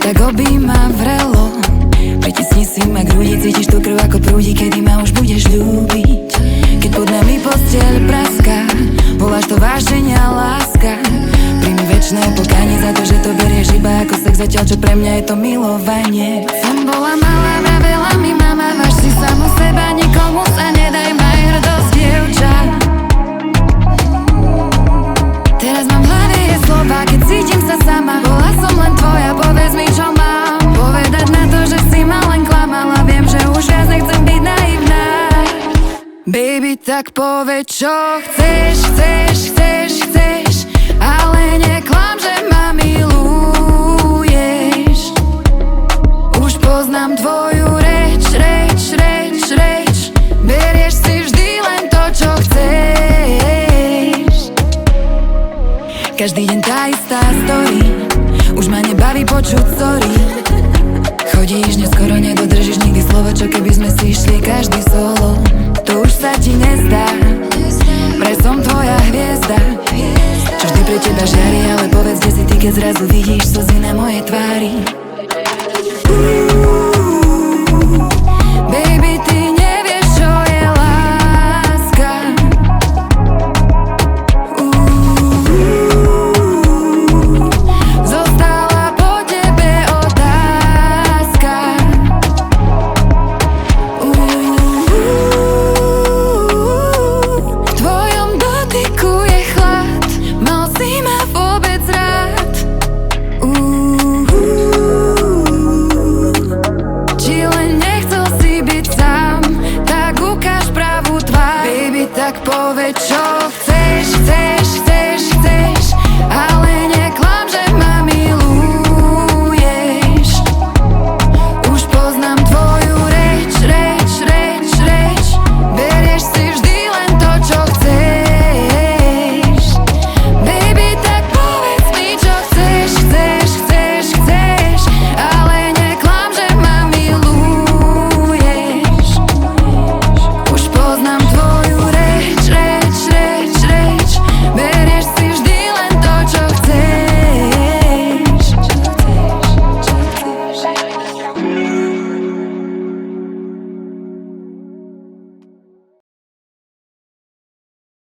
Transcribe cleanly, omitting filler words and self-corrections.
tak objíma vrelo. Pritisni si ma k hrudi, cítiš tú krv ako prúdi, kedy ma už budeš ľúbiť. Keď pod nami posteľ praská, voláš to vášenia láska. Príjmi večné pokánie za to, že to berieš iba ako sex, zatiaľ čo pre mňa je to milovanie. Som bola malá, vravela mi mama, váž si samu seba, nikomu sa nedaj, maj hrdosť, dievča. Teraz mám v hlave je slova, keď cítim sa sama. Bola som len tvoja, povedz mi, čo mám povedať na to, že si ma len klamala. Viem, že už viac nechcem byť naivná. Baby, tak povedz, čo chceš, ale neklam, že ma miluješ. Už poznám tvoju reč, berieš si vždy len to, čo chceš. Každý deň tá istá story, už ma nebaví počuť sorry. Chodíš, neskoro nedodržíš nikdy slovo, čo keby sme si išli každý solo. To už sa ti nezdá, vraj som tvoja hviezda, čo vždy pre teba žiari, ale povedz, kde si ty, keď zrazu vidíš slzy na mojej tvári.